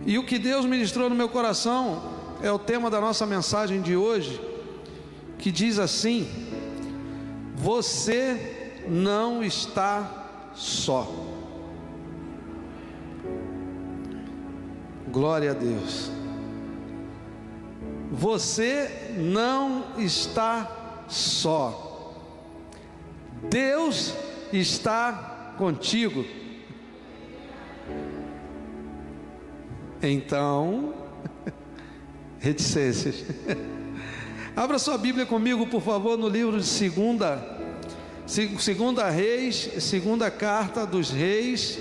E o que Deus ministrou no meu coração é o tema da nossa mensagem de hoje, que diz assim: você não está só. Glória a Deus. Você não está só. Deus está contigo. Então, reticências. Abra sua Bíblia comigo, por favor, no livro de Segunda Reis, segunda carta dos Reis.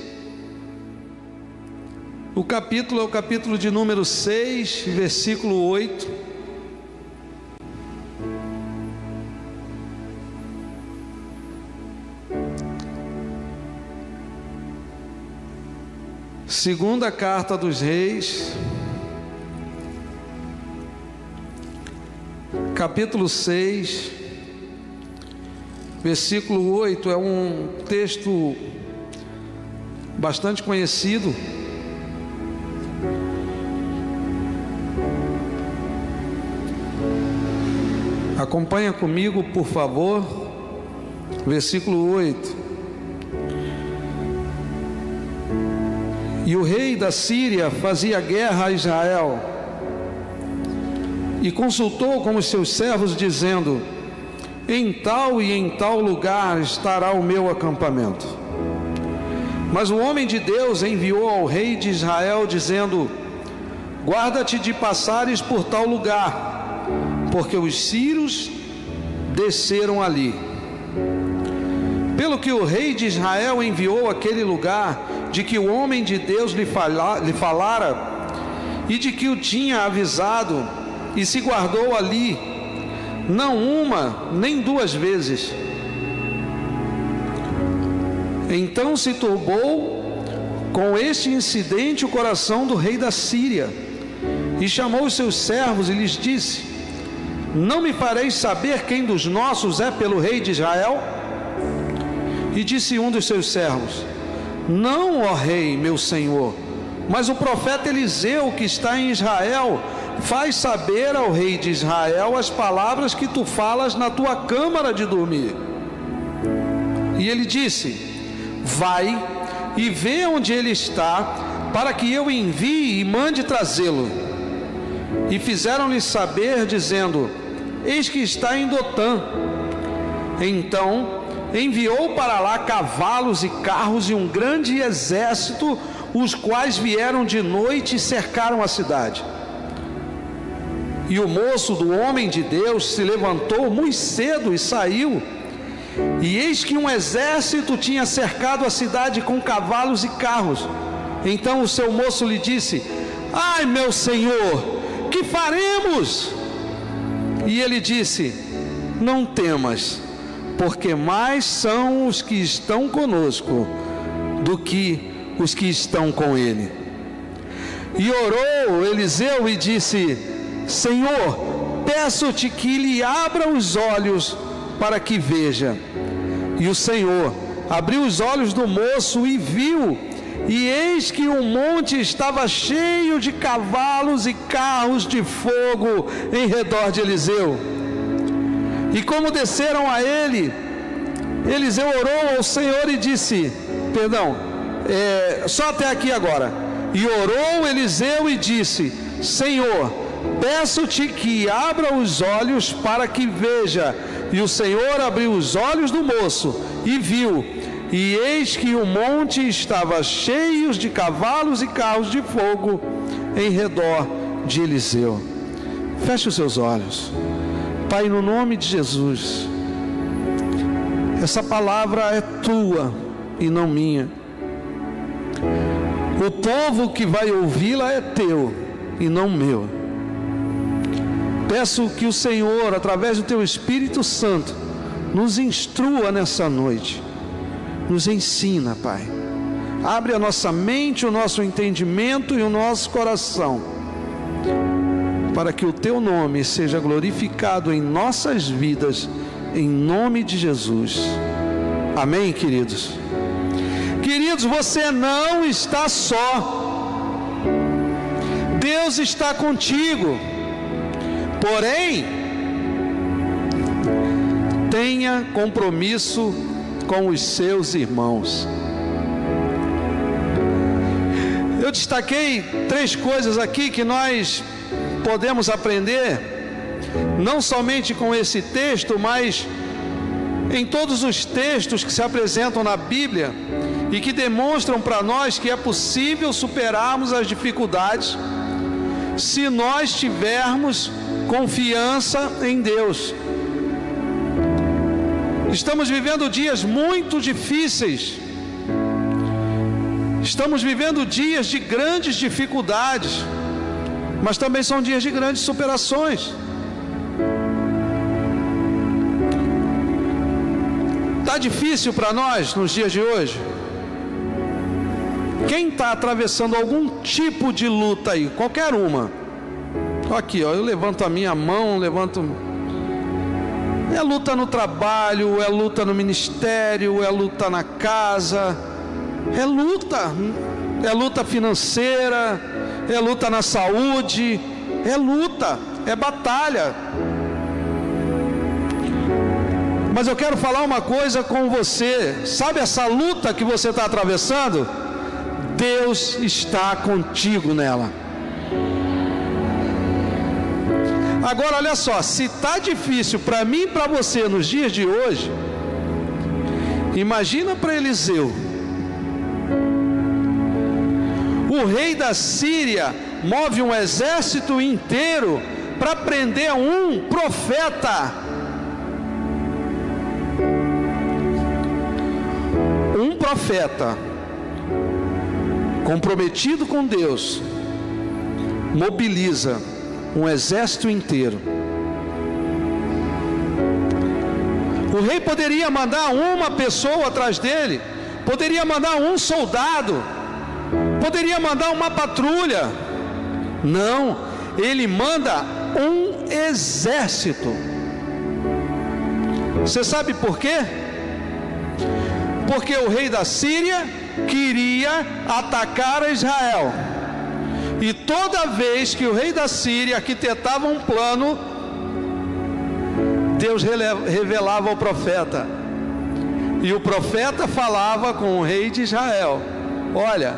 O capítulo é o capítulo de número 6, versículo 8. Segunda carta dos Reis, capítulo 6, versículo 8, é um texto bastante conhecido. Acompanha comigo, por favor, versículo 8. E o rei da Síria fazia guerra a Israel, e consultou com os seus servos, dizendo: em tal e em tal lugar estará o meu acampamento. Mas o homem de Deus enviou ao rei de Israel, dizendo: guarda-te de passares por tal lugar, porque os sírios desceram ali. Pelo que o rei de Israel enviou àquele lugar, de que o homem de Deus lhe falara, e de que o tinha avisado, e se guardou ali, não uma nem duas vezes. Então se turbou com este incidente o coração do rei da Síria, e chamou os seus servos e lhes disse: não me fareis saber quem dos nossos é pelo rei de Israel? E disse um dos seus servos: não, ó rei, meu senhor, mas o profeta Eliseu, que está em Israel, faz saber ao rei de Israel as palavras que tu falas na tua câmara de dormir. E ele disse: vai e vê onde ele está, para que eu envie e mande trazê-lo. E fizeram-lhe saber, dizendo: eis que está em Dotã. Então enviou para lá cavalos e carros e um grande exército, os quais vieram de noite e cercaram a cidade. E o moço do homem de Deus se levantou muito cedo e saiu, e eis que um exército tinha cercado a cidade com cavalos e carros. Então o seu moço lhe disse: ai, meu senhor, que faremos? E ele disse: não temas, porque mais são os que estão conosco do que os que estão com ele. E orou Eliseu e disse: Senhor, peço-te que lhe abra os olhos para que veja. E o Senhor abriu os olhos do moço e viu, e eis que o monte estava cheio de cavalos e carros de fogo em redor de Eliseu. E como desceram a ele, Eliseu orou ao Senhor e disse: só até aqui agora. E orou Eliseu e disse: Senhor, peço-te que abra os olhos para que veja. E o Senhor abriu os olhos do moço e viu, e eis que o monte estava cheio de cavalos e carros de fogo em redor de Eliseu. Feche os seus olhos. Pai, no nome de Jesus, essa palavra é tua e não minha. O povo que vai ouvi-la é teu e não meu. Peço que o Senhor, através do teu Espírito Santo, nos instrua nessa noite, nos ensina, Pai. Abre a nossa mente, o nosso entendimento e o nosso coração, para que o teu nome seja glorificado em nossas vidas, em nome de Jesus. Amém, queridos? Queridos, você não está só. Deus está contigo, porém, tenha compromisso com os seus irmãos. Eu destaquei 3 coisas aqui que nós podemos aprender, não somente com esse texto, mas em todos os textos que se apresentam na Bíblia e que demonstram para nós que é possível superarmos as dificuldades se nós tivermos confiança em Deus. Estamos vivendo dias muito difíceis, estamos vivendo dias de grandes dificuldades, mas também são dias de grandes superações. Está difícil para nós nos dias de hoje? Quem está atravessando algum tipo de luta aí? Qualquer uma. Aqui, ó, eu levanto a minha mão, é luta no trabalho, é luta no ministério, é luta na casa, é luta financeira, é luta na saúde, é luta, é batalha. Mas eu quero falar uma coisa com você, sabe essa luta que você está atravessando? Deus está contigo nela. Agora olha só, se está difícil para mim e para você nos dias de hoje, imagina para Eliseu. O rei da Síria move um exército inteiro para prender um profeta. Um profeta comprometido com Deus mobiliza um exército inteiro. O rei poderia mandar uma pessoa atrás dele, poderia mandar um soldado, poderia mandar uma patrulha. Não, ele manda um exército. Você sabe por quê? Porque o rei da Síria queria atacar Israel. E toda vez que o rei da Síria arquitetava um plano, Deus revelava ao profeta. E o profeta falava com o rei de Israel: olha,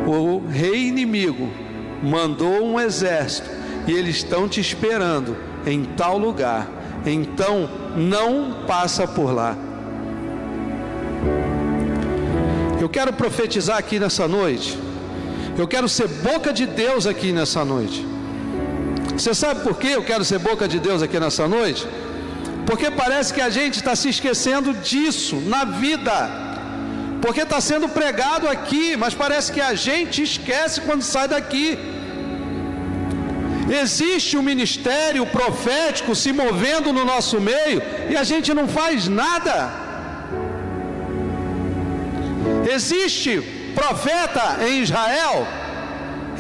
o rei inimigo mandou um exército e eles estão te esperando em tal lugar, então não passa por lá. Eu quero profetizar aqui nessa noite. Eu quero ser boca de Deus aqui nessa noite. Você sabe por que eu quero ser boca de Deus aqui nessa noite? Porque parece que a gente está se esquecendo disso na vida. Porque está sendo pregado aqui, mas parece que a gente esquece quando sai daqui. Existe um ministério profético se movendo no nosso meio e a gente não faz nada. Existe profeta em Israel?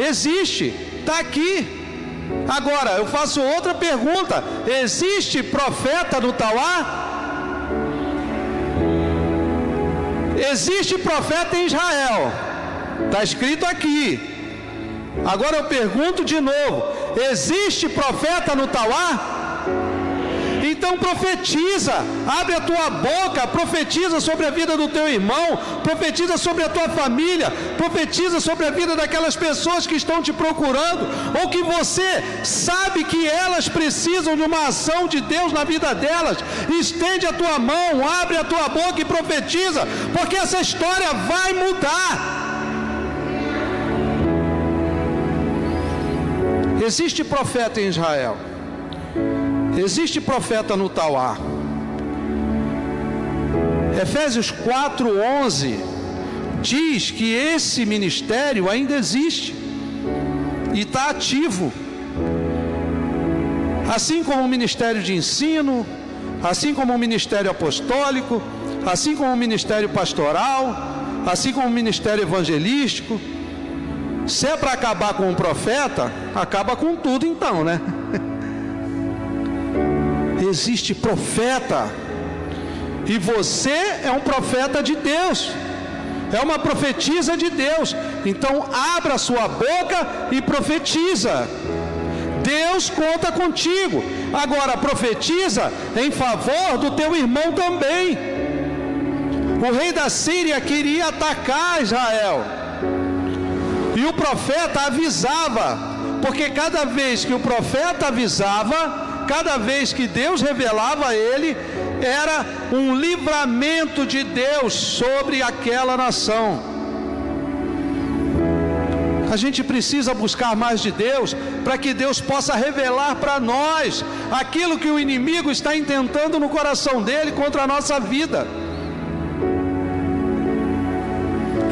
Existe, está aqui. Agora eu faço outra pergunta: existe profeta no Tauá? Existe profeta em Israel, está escrito aqui. Agora eu pergunto de novo: existe profeta no Tauá? Então profetiza, abre a tua boca, profetiza sobre a vida do teu irmão, profetiza sobre a tua família, profetiza sobre a vida daquelas pessoas que estão te procurando, ou que você sabe que elas precisam de uma ação de Deus na vida delas. Estende a tua mão, abre a tua boca e profetiza, porque essa história vai mudar. Existe profeta em Israel. Existe profeta no Tauá. Efésios 4:11 diz que esse ministério ainda existe e está ativo, assim como o ministério de ensino, assim como o ministério apostólico, assim como o ministério pastoral, assim como o ministério evangelístico. Se é para acabar com um profeta, acaba com tudo então, né? Existe profeta, e você é um profeta de Deus, é uma profetisa de Deus. Então abra sua boca e profetiza. Deus conta contigo. Agora profetiza em favor do teu irmão também. O rei da Síria queria atacar Israel, e o profeta avisava, porque cada vez que o profeta avisava, cada vez que Deus revelava a ele, era um livramento de Deus sobre aquela nação. A gente precisa buscar mais de Deus, para que Deus possa revelar para nós aquilo que o inimigo está intentando no coração dele contra a nossa vida.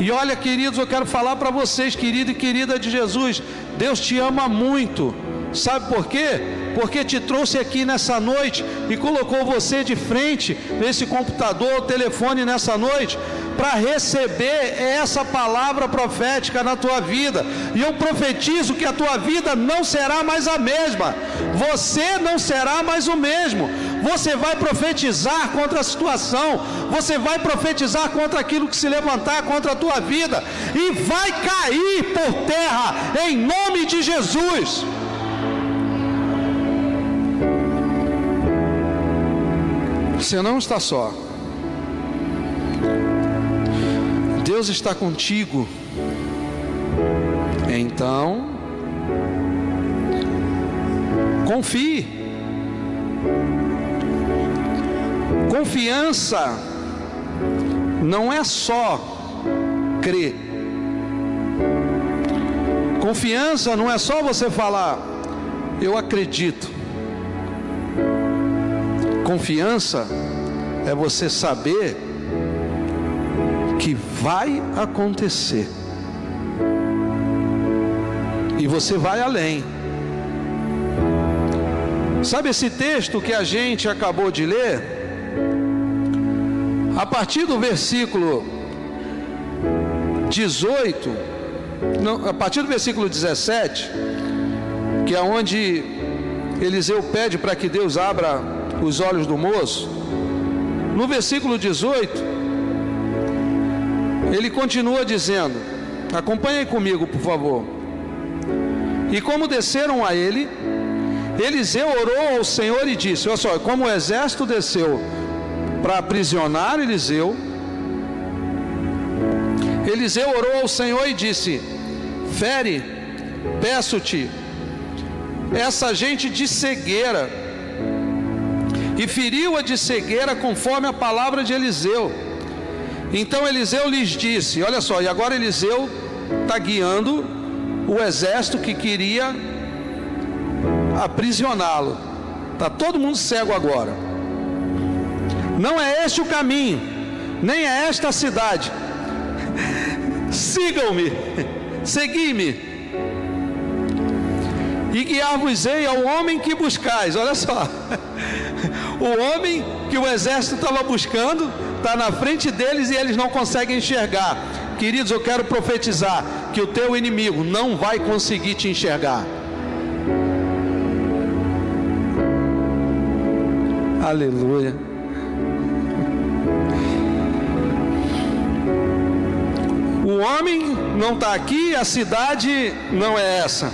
E olha, queridos, eu quero falar para vocês, querido e querida de Jesus, Deus te ama muito. Sabe por quê? Porque te trouxe aqui nessa noite e colocou você de frente nesse computador, telefone nessa noite, para receber essa palavra profética na tua vida. E eu profetizo que a tua vida não será mais a mesma. Você não será mais o mesmo. Você vai profetizar contra a situação. Você vai profetizar contra aquilo que se levantar contra a tua vida. E vai cair por terra em nome de Jesus. Você não está só. Deus está contigo. Então, confie. Confiança não é só crer. Confiança não é só você falar, eu acredito. Confiança é você saber que vai acontecer. E você vai além. Sabe esse texto que a gente acabou de ler? A partir do versículo 18, não, a partir do versículo 17, que é onde Eliseu pede para que Deus abra os olhos do moço. No versículo 18, ele continua dizendo, acompanhem comigo por favor. E como desceram a ele, Eliseu orou ao Senhor e disse, olha só, como o exército desceu para aprisionar Eliseu, Eliseu orou ao Senhor e disse, fere, peço-te, essa gente de cegueira. E feriu-a de cegueira conforme a palavra de Eliseu. Então Eliseu lhes disse, olha só, e agora Eliseu está guiando o exército que queria aprisioná-lo. Está todo mundo cego agora. Não é este o caminho, nem é esta a cidade. Sigam-me, segui-me, e guiar-vos-ei ao homem que buscais. Olha só, o homem que o exército estava buscando está na frente deles e eles não conseguem enxergar. Queridos, eu quero profetizar que o teu inimigo não vai conseguir te enxergar. Aleluia. O homem não está aqui, a cidade não é essa.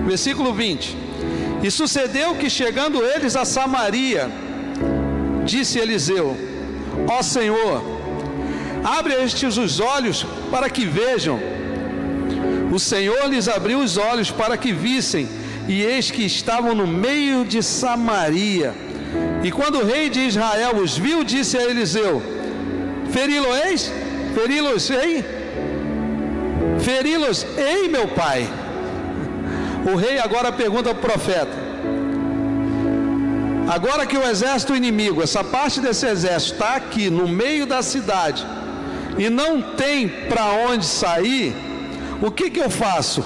Versículo 20. E sucedeu que chegando eles a Samaria, disse Eliseu, ó Senhor, abre estes os olhos para que vejam. O Senhor lhes abriu os olhos para que vissem, e eis que estavam no meio de Samaria. E quando o rei de Israel os viu, disse a Eliseu, feri-los-eis? Feri-los-ei? Feri-los-ei, meu pai? O rei agora pergunta ao profeta, agora que o exército inimigo, essa parte desse exército está aqui no meio da cidade e não tem para onde sair, o que eu faço?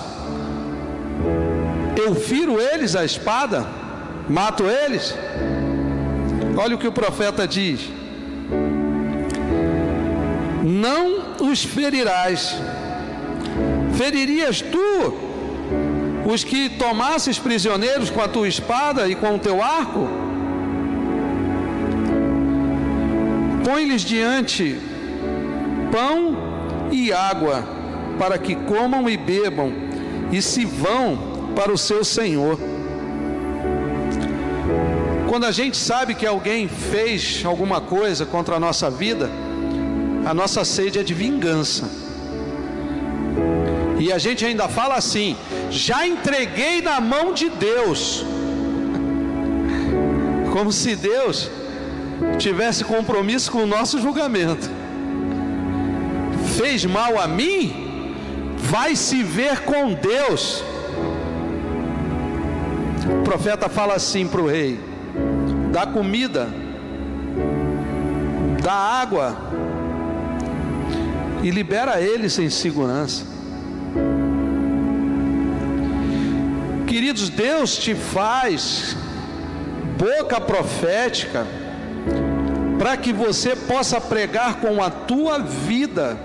Eu firo eles a espada? Mato eles? Olha o que o profeta diz, não os ferirás. Feririas tu os que tomasses prisioneiros com a tua espada e com o teu arco? Põe-lhes diante pão e água, para que comam e bebam e se vão para o seu senhor. Quando a gente sabe que alguém fez alguma coisa contra a nossa vida, a nossa sede é de vingança. E a gente ainda fala assim: já entreguei na mão de Deus. Como se Deus tivesse compromisso com o nosso julgamento. Fez mal a mim, vai se ver com Deus. O profeta fala assim para o rei: dá comida, dá água e libera eles em segurança. Queridos, Deus te faz boca profética para que você possa pregar com a tua vida,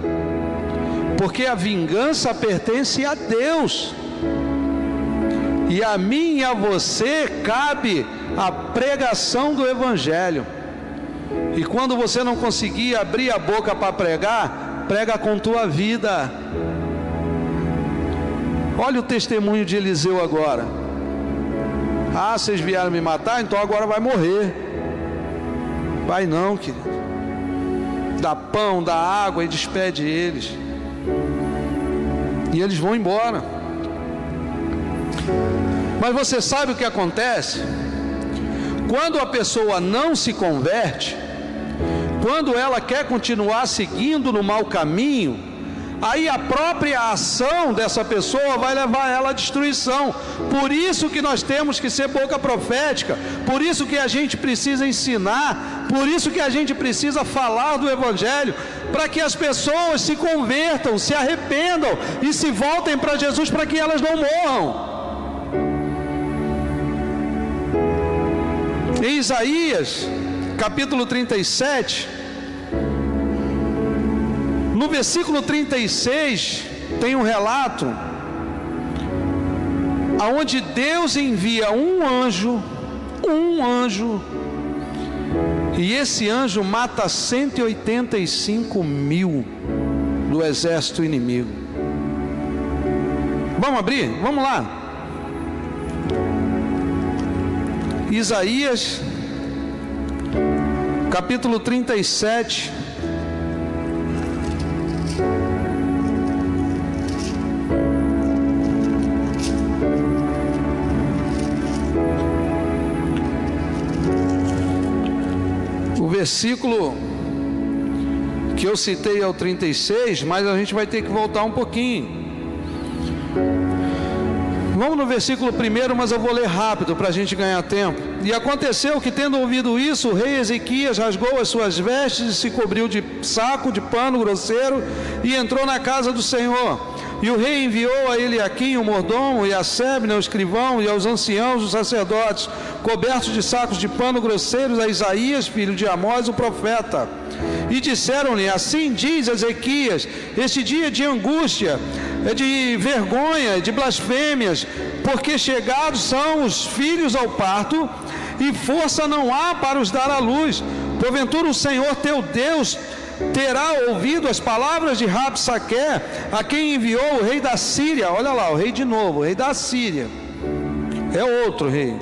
porque a vingança pertence a Deus, e a mim e a você cabe a pregação do Evangelho. E quando você não conseguir abrir a boca para pregar, prega com tua vida. Olha o testemunho de Eliseu agora. Ah, vocês vieram me matar, então agora vai morrer. Vai não, querido. Dá pão, dá água e despede eles. E eles vão embora. Mas você sabe o que acontece? Quando a pessoa não se converte, quando ela quer continuar seguindo no mau caminho, aí a própria ação dessa pessoa vai levar ela à destruição. Por isso que nós temos que ser boca profética, por isso que a gente precisa ensinar, por isso que a gente precisa falar do Evangelho, para que as pessoas se convertam, se arrependam e se voltem para Jesus, para que elas não morram. Em Isaías, capítulo 37, no versículo 36, tem um relato aonde Deus envia um anjo, e esse anjo mata 185 mil do exército inimigo. Vamos abrir? Vamos lá. Isaías, capítulo 37. O versículo que eu citei é o 36, mas a gente vai ter que voltar um pouquinho. Vamos no versículo 1, mas eu vou ler rápido para a gente ganhar tempo. E aconteceu que, tendo ouvido isso, o rei Ezequias rasgou as suas vestes e se cobriu de saco de pano grosseiro e entrou na casa do Senhor. E o rei enviou a Eliaquim, o mordomo, e a Sebna, o escrivão, e aos anciãos, os sacerdotes, cobertos de sacos de pano grosseiros, a Isaías, filho de Amós, o profeta. E disseram-lhe: assim diz Ezequias, este dia de angústia, de vergonha, de blasfêmias, porque chegados são os filhos ao parto, e força não há para os dar à luz. Porventura o Senhor teu Deus terá ouvido as palavras de Rabsaque, a quem enviou o rei da Síria. Olha lá, o rei de novo, o rei da Síria, é outro rei,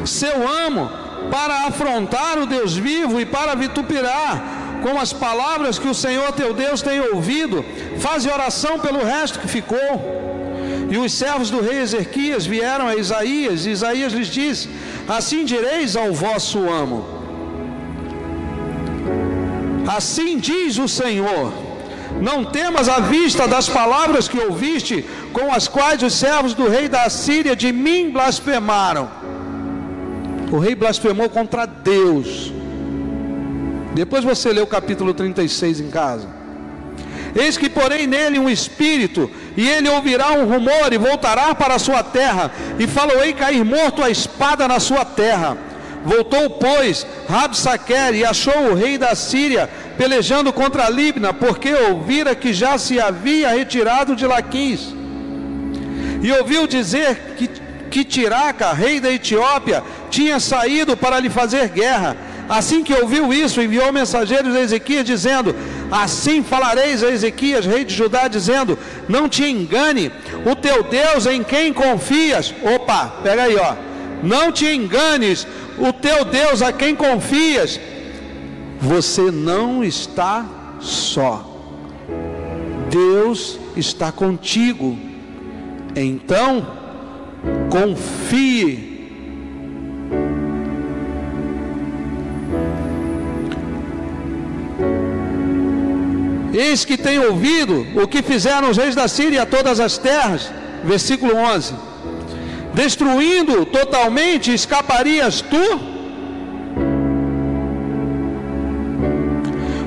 seu amo, para afrontar o Deus vivo e para vituperar com as palavras que o Senhor teu Deus tem ouvido. Faze oração pelo resto que ficou. E os servos do rei Ezequias vieram a Isaías, e Isaías lhes disse: assim direis ao vosso amo, assim diz o Senhor, não temas à vista das palavras que ouviste, com as quais os servos do rei da Síria de mim blasfemaram. O rei blasfemou contra Deus. Depois você lê o capítulo 36 em casa. Eis que porei nele um espírito, e ele ouvirá um rumor e voltará para a sua terra, e faloei cair morto a espada na sua terra. Voltou, pois, Rabsaque e achou o rei da Síria pelejando contra Libna, porque ouvira que já se havia retirado de Laquis. E ouviu dizer que Tiraca, rei da Etiópia, tinha saído para lhe fazer guerra. Assim que ouviu isso, enviou mensageiros a Ezequias, dizendo: Assim falareis a Ezequias, rei de Judá, dizendo: não te engane o teu Deus em quem confias. Opa, pega aí, ó. Não te enganes o teu Deus a quem confias. Você não está só. Deus está contigo. Então, confie. Eis que tenho ouvido o que fizeram os reis da Síria a todas as terras. Versículo 11. Destruindo totalmente, escaparias tu?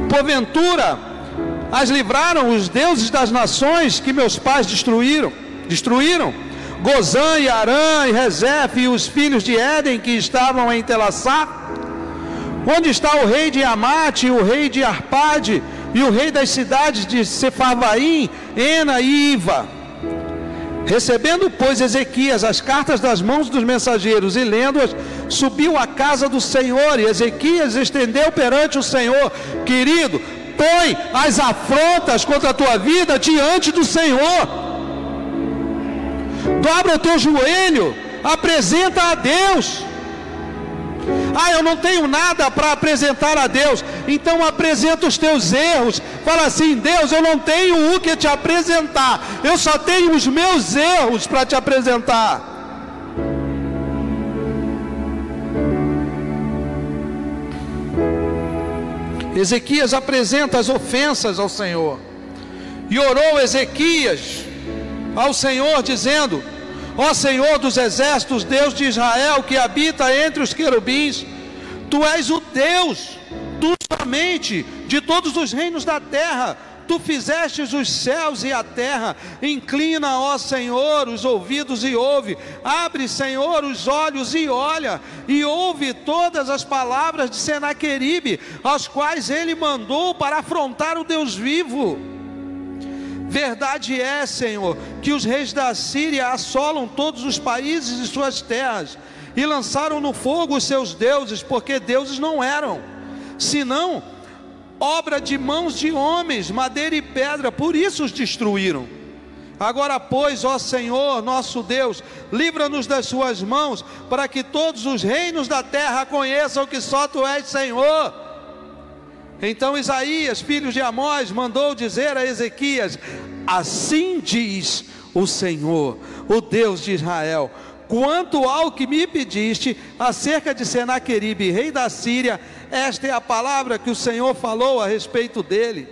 Porventura, as livraram os deuses das nações que meus pais destruíram? Gozã e Arã e Rezefe e os filhos de Éden que estavam em Telassá? Onde está o rei de Amate e o rei de Arpade e o rei das cidades de Sefarvaim, Ena e Iva? Recebendo, pois, Ezequias as cartas das mãos dos mensageiros e lendo-as, subiu à casa do Senhor, e Ezequias estendeu perante o Senhor. Querido, põe as afrontas contra a tua vida diante do Senhor. Dobra o teu joelho, apresenta a Deus. Ah, eu não tenho nada para apresentar a Deus. Então apresenta os teus erros. Fala assim: Deus, eu não tenho o que te apresentar, eu só tenho os meus erros para te apresentar. Ezequias apresenta as ofensas ao Senhor. E orou Ezequias ao Senhor dizendo: ó Senhor dos exércitos, Deus de Israel, que habita entre os querubins, tu és o Deus do somente de todos os reinos da terra. Tu fizestes os céus e a terra. Inclina, ó Senhor, os ouvidos e ouve. Abre, Senhor, os olhos e olha, e ouve todas as palavras de Senaqueribe, as quais ele mandou para afrontar o Deus vivo. Verdade é, Senhor, que os reis da Síria assolam todos os países e suas terras, e lançaram no fogo os seus deuses, porque deuses não eram, senão obra de mãos de homens, madeira e pedra, por isso os destruíram. Agora, pois, ó Senhor, nosso Deus, livra-nos das suas mãos, para que todos os reinos da terra conheçam que só tu és Senhor. Então Isaías, filho de Amós, mandou dizer a Ezequias: assim diz o Senhor, o Deus de Israel, quanto ao que me pediste acerca de Senaqueribe, rei da Síria, esta é a palavra que o Senhor falou a respeito dele.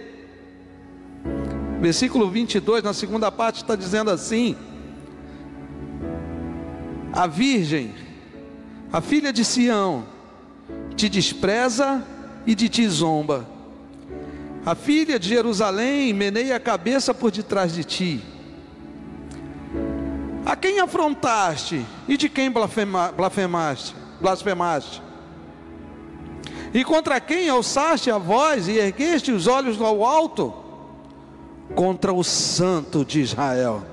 Versículo 22, na segunda parte, está dizendo assim: a virgem, a filha de Sião, te despreza e de ti zomba. A filha de Jerusalém meneia a cabeça por detrás de ti. A quem afrontaste e de quem blasfemaste? E contra quem alçaste a voz e ergueste os olhos ao alto? Contra o Santo de Israel.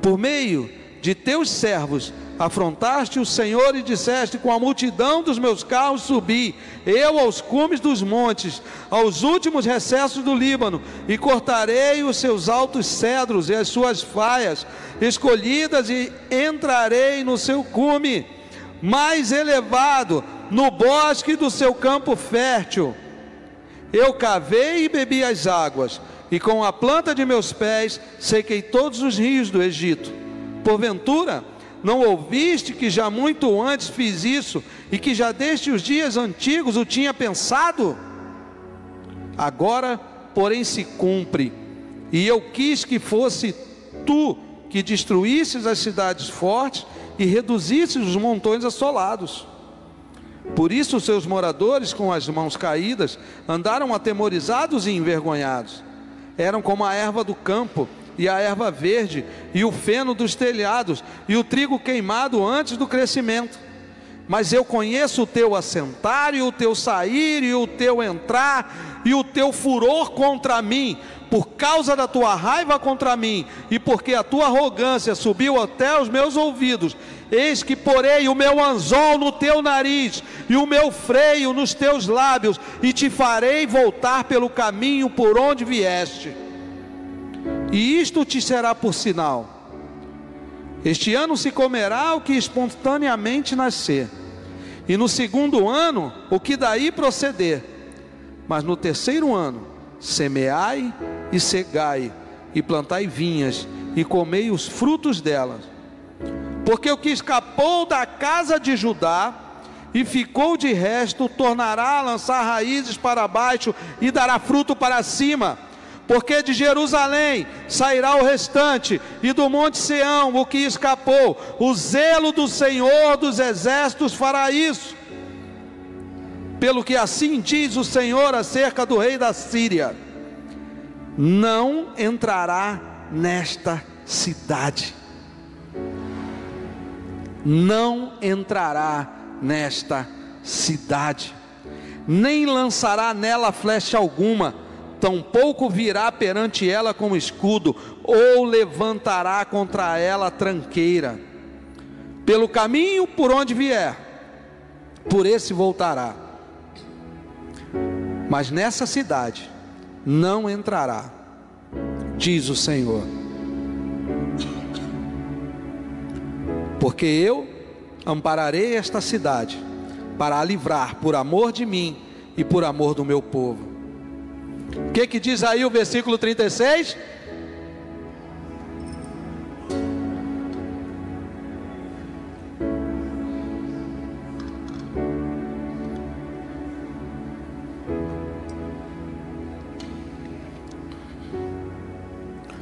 Por meio de teus servos afrontaste o Senhor e disseste: com a multidão dos meus carros subi eu aos cumes dos montes, aos últimos recessos do Líbano, e cortarei os seus altos cedros e as suas faias escolhidas, e entrarei no seu cume mais elevado, no bosque do seu campo fértil. Eu cavei e bebi as águas, e com a planta de meus pés sequei todos os rios do Egito. Porventura não ouviste que já muito antes fiz isso, e que já desde os dias antigos o tinha pensado? Agora, porém, se cumpre, e eu quis que fosse tu que destruísses as cidades fortes e reduzisses os montões assolados. Por isso os seus moradores, com as mãos caídas, andaram atemorizados e envergonhados. Eram como a erva do campo, e a erva verde, e o feno dos telhados, e o trigo queimado antes do crescimento. Mas eu conheço o teu assentar, e o teu sair, e o teu entrar, e o teu furor contra mim, por causa da tua raiva contra mim, e porque a tua arrogância subiu até os meus ouvidos, eis que porei o meu anzol no teu nariz e o meu freio nos teus lábios, e te farei voltar pelo caminho por onde vieste. E isto te será por sinal: este ano se comerá o que espontaneamente nascer, e no segundo ano o que daí proceder, mas no terceiro ano semeai e cegai, e plantai vinhas, e comei os frutos delas. Porque o que escapou da casa de Judá e ficou de resto, tornará a lançar raízes para baixo e dará fruto para cima. Porque de Jerusalém sairá o restante, e do monte Sião o que escapou. O zelo do Senhor dos exércitos fará isso. Pelo que assim diz o Senhor acerca do rei da Síria: não entrará nesta cidade. Não entrará nesta cidade, nem lançará nela flecha alguma, tampouco virá perante ela com escudo, ou levantará contra ela tranqueira. Pelo caminho por onde vier, por esse voltará. Mas nessa cidade não entrará, diz o Senhor. Porque eu ampararei esta cidade, para a livrar por amor de mim e por amor do meu povo. O que diz aí o versículo 36?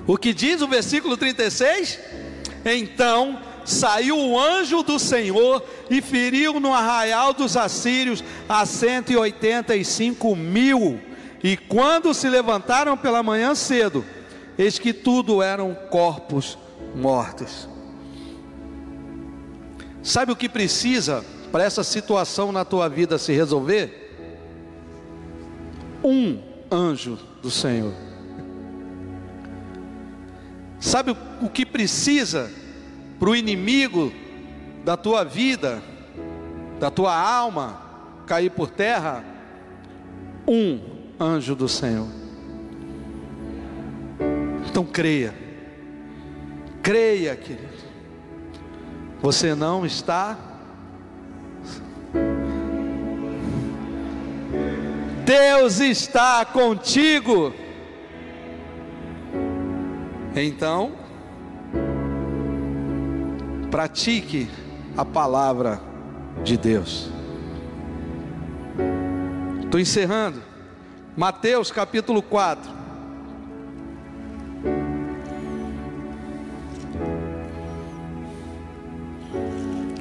O que diz o versículo 36? Então saiu o anjo do Senhor e feriu no arraial dos assírios a 185.000. E quando se levantaram pela manhã cedo, eis que tudo eram corpos mortos. Sabe o que precisa para essa situação na tua vida se resolver? Um anjo do Senhor. Sabe o que precisa para o inimigo da tua vida, da tua alma, cair por terra? Um anjo do Senhor. Então creia, querido. Você não está. Deus está contigo. Então, pratique a palavra de Deus. Estou encerrando. Mateus capítulo 4.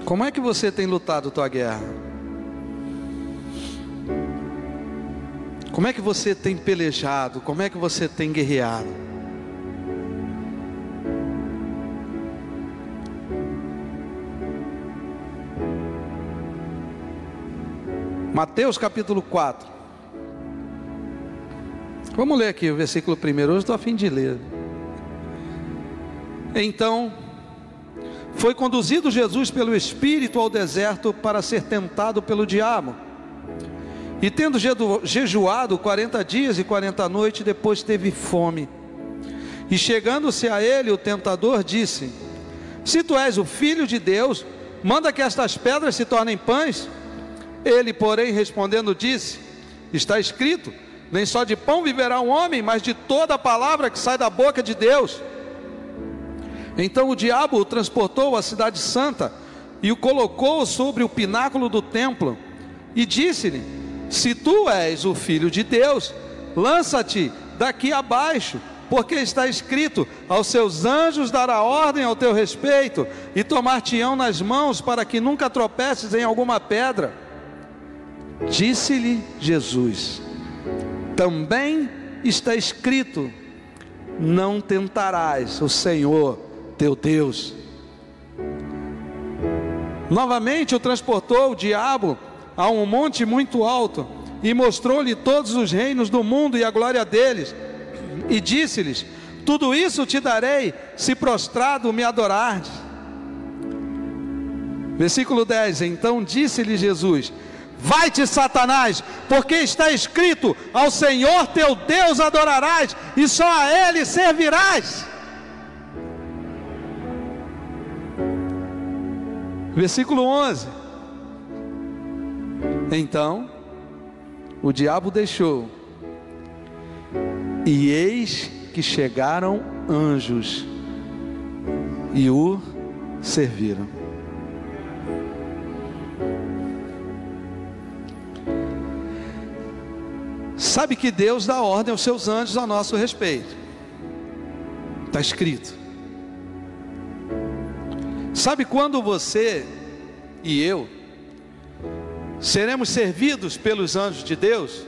Como é que você tem lutado tua guerra? Como é que você tem pelejado? Como é que você tem guerreado? Mateus capítulo 4. Vamos ler aqui o versículo 1. Hoje estou a fim de ler. Então foi conduzido Jesus pelo Espírito ao deserto para ser tentado pelo diabo. E tendo jejuado 40 dias e 40 noites, depois teve fome. E chegando-se a ele, o tentador disse: se tu és o Filho de Deus, manda que estas pedras se tornem pães. Ele, porém, respondendo, disse: está escrito, nem só de pão viverá um homem, mas de toda a palavra que sai da boca de Deus. Então o diabo o transportou à cidade santa e o colocou sobre o pináculo do templo e disse-lhe: se tu és o Filho de Deus, lança-te daqui abaixo, porque está escrito: aos seus anjos dará ordem ao teu respeito, e tomar-te-ão nas mãos, para que nunca tropeces em alguma pedra. Disse-lhe Jesus: também está escrito: não tentarás o Senhor teu Deus. Novamente o transportou o diabo a um monte muito alto e mostrou-lhe todos os reinos do mundo e a glória deles, e disse-lhes: tudo isso te darei, se prostrado me adorardes. Versículo 10: então disse-lhe Jesus: vai-te, Satanás, porque está escrito: ao Senhor teu Deus adorarás, e só a Ele servirás. Versículo 11: então o diabo deixou, e eis que chegaram anjos e o serviram. Sabe que Deus dá ordem aos seus anjos a nosso respeito, está escrito. Sabe quando você e eu seremos servidos pelos anjos de Deus?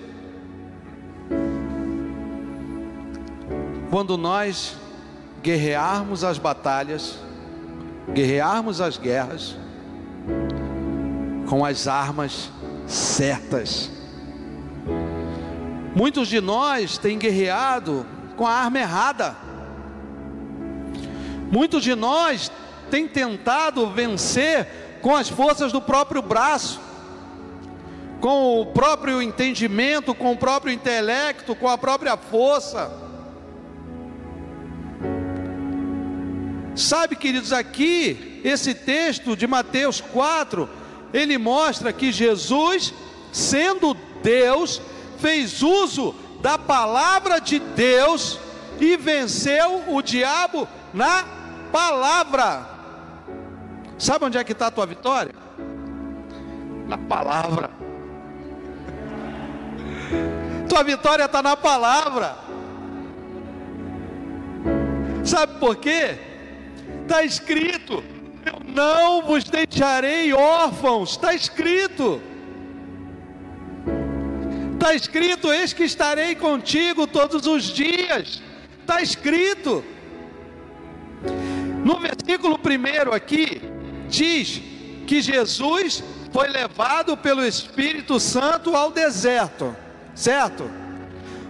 Quando nós guerrearmos as batalhas, guerrearmos as guerras com as armas certas. Muitos de nós têm guerreado com a arma errada. Muitos de nós têm tentado vencer com as forças do próprio braço, com o próprio entendimento, com o próprio intelecto, com a própria força. Sabe, queridos, aqui, esse texto de Mateus 4, ele mostra que Jesus, sendo Deus, fez uso da palavra de Deus e venceu o diabo na palavra. Sabe onde é que está a tua vitória? Na palavra. Tua vitória está na palavra. Sabe por quê? Está escrito: eu não vos deixarei órfãos. Está escrito. Está escrito: eis que estarei contigo todos os dias. Está escrito. No versículo 1 aqui, diz que Jesus foi levado pelo Espírito Santo ao deserto, certo?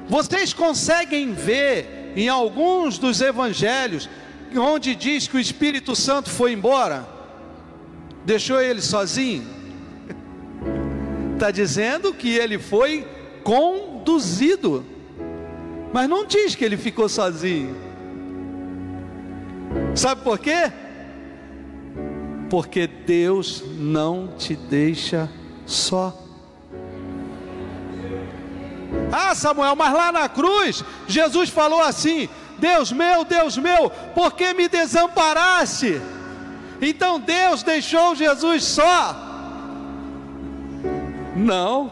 Vocês conseguem ver em alguns dos evangelhos, onde diz que o Espírito Santo foi embora? Deixou ele sozinho? Está dizendo que ele foi conduzido, mas não diz que ele ficou sozinho. Sabe por quê? Porque Deus não te deixa só. Ah, Samuel, mas lá na cruz Jesus falou assim: Deus meu, por que me desamparaste? Então Deus deixou Jesus só? Não.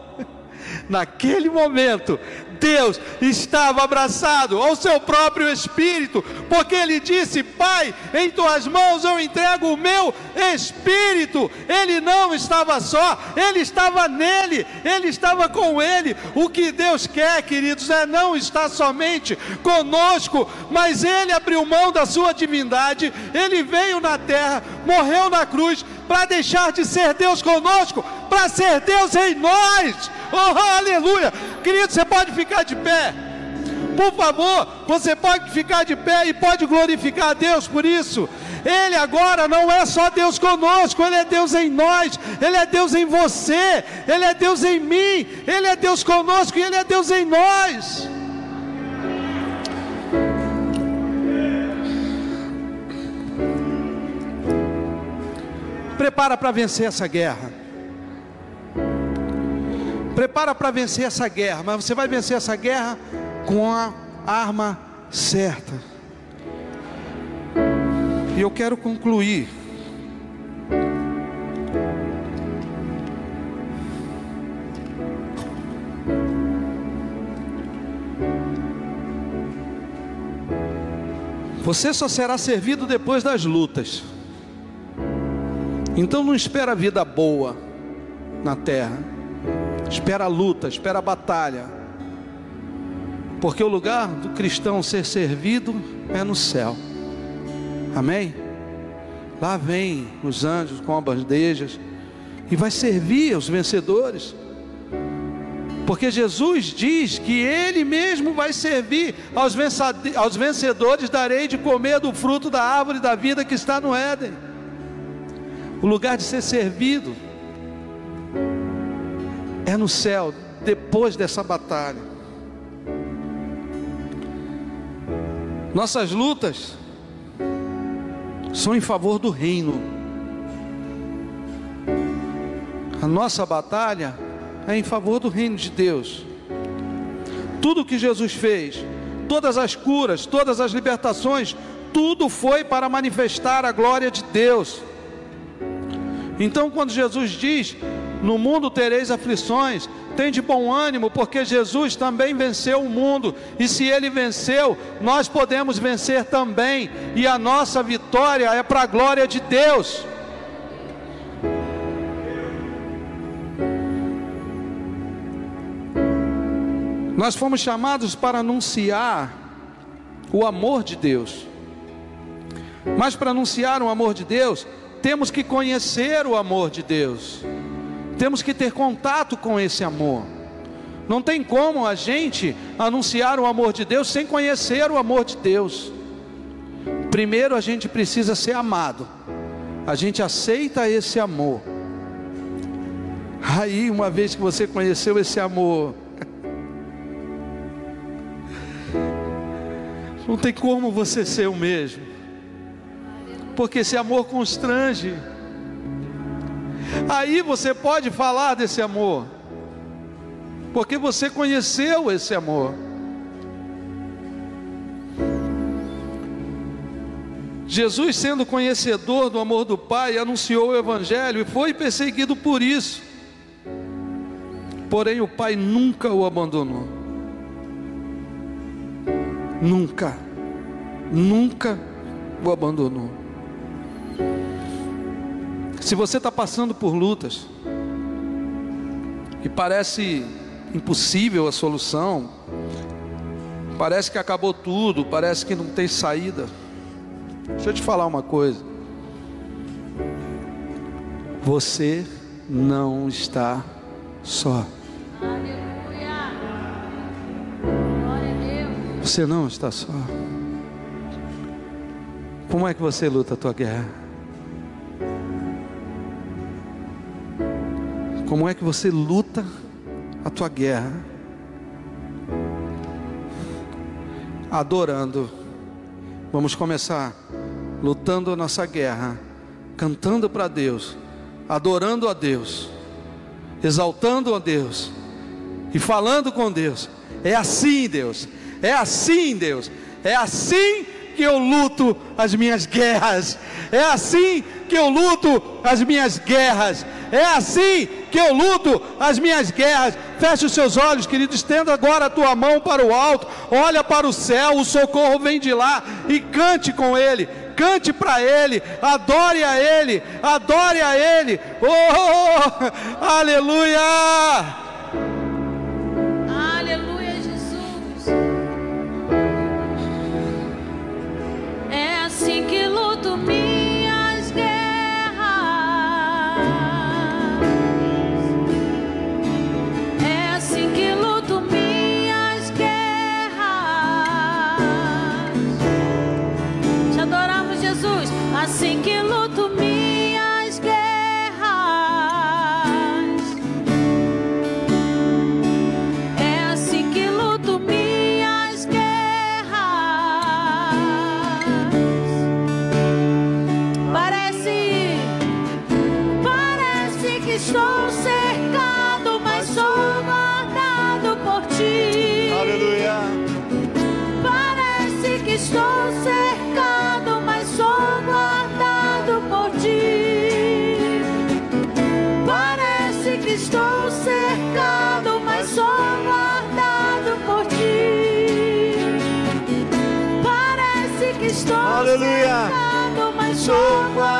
Naquele momento Deus estava abraçado ao seu próprio Espírito, porque Ele disse: Pai, em tuas mãos eu entrego o meu Espírito. Ele não estava só, Ele estava nele, Ele estava com Ele. O que Deus quer, queridos, é não estar somente conosco, mas Ele abriu mão da sua divindade, Ele veio na terra, morreu na cruz, para deixar de ser Deus conosco, para ser Deus em nós. Oh, aleluia! Querido, você pode ficar de pé, por favor. Você pode ficar de pé e pode glorificar a Deus por isso. Ele agora não é só Deus conosco, Ele é Deus em nós, Ele é Deus em você, Ele é Deus em mim, Ele é Deus conosco e Ele é Deus em nós. Prepara para vencer essa guerra. Prepara para vencer essa guerra, mas você vai vencer essa guerra com a arma certa. E eu quero concluir. Você só será servido depois das lutas. Então não espera a vida boa na terra. Espera a luta, espera a batalha. Porque o lugar do cristão ser servido é no céu. Amém? Lá vem os anjos com as bandejas e vai servir aos vencedores. Porque Jesus diz que Ele mesmo vai servir aos vencedores. Darei de comer do fruto da árvore da vida que está no Éden. O lugar de ser servido é no céu, depois dessa batalha. Nossas lutas são em favor do reino. A nossa batalha é em favor do reino de Deus. Tudo que Jesus fez, todas as curas, todas as libertações, tudo foi para manifestar a glória de Deus. Então, quando Jesus diz: no mundo tereis aflições, tem de bom ânimo, porque Jesus também venceu o mundo, e se Ele venceu, nós podemos vencer também, e a nossa vitória é para a glória de Deus. Nós fomos chamados para anunciar o amor de Deus, mas para anunciar o amor de Deus, temos que conhecer o amor de Deus, temos que ter contato com esse amor. Não tem como a gente anunciar o amor de Deus sem conhecer o amor de Deus. Primeiro a gente precisa ser amado, a gente aceita esse amor. Aí, uma vez que você conheceu esse amor, não tem como você ser o mesmo, porque esse amor constrange. Aí você pode falar desse amor, porque você conheceu esse amor. Jesus, sendo conhecedor do amor do Pai, anunciou o Evangelho e foi perseguido por isso. Porém, o Pai nunca o abandonou. Nunca, nunca o abandonou. Se você está passando por lutas e parece impossível a solução, parece que acabou tudo, parece que não tem saída, deixa eu te falar uma coisa: você não está só. Aleluia. Glória a Deus. Você não está só. Como é que você luta a tua guerra? Como é que você luta a tua guerra? Adorando. Vamos começar lutando a nossa guerra, cantando para Deus, adorando a Deus, exaltando a Deus e falando com Deus. É assim, Deus, é assim, Deus, é assim que eu luto as minhas guerras, é assim que eu luto as minhas guerras, é assim que eu luto as minhas guerras. Feche os seus olhos, querido, estenda agora a tua mão para o alto, olha para o céu, o socorro vem de lá, e cante com Ele, cante para Ele, adore a Ele, adore a Ele. Oh, aleluia! Aleluia, Jesus. É assim que luto minhas guerras. É assim que luto minhas guerras. Te adoramos, Jesus. Assim que luto minhas guerras. É assim que luto minhas guerras. Parece que estou cercado, mas sou guardado por ti. Aleluia. Parece que estou cercado, mas sou guardado por ti. Parece que estou cercado, mas sou guardado por ti. Parece que estou Aleluia. cercado, mas Sou sou guardado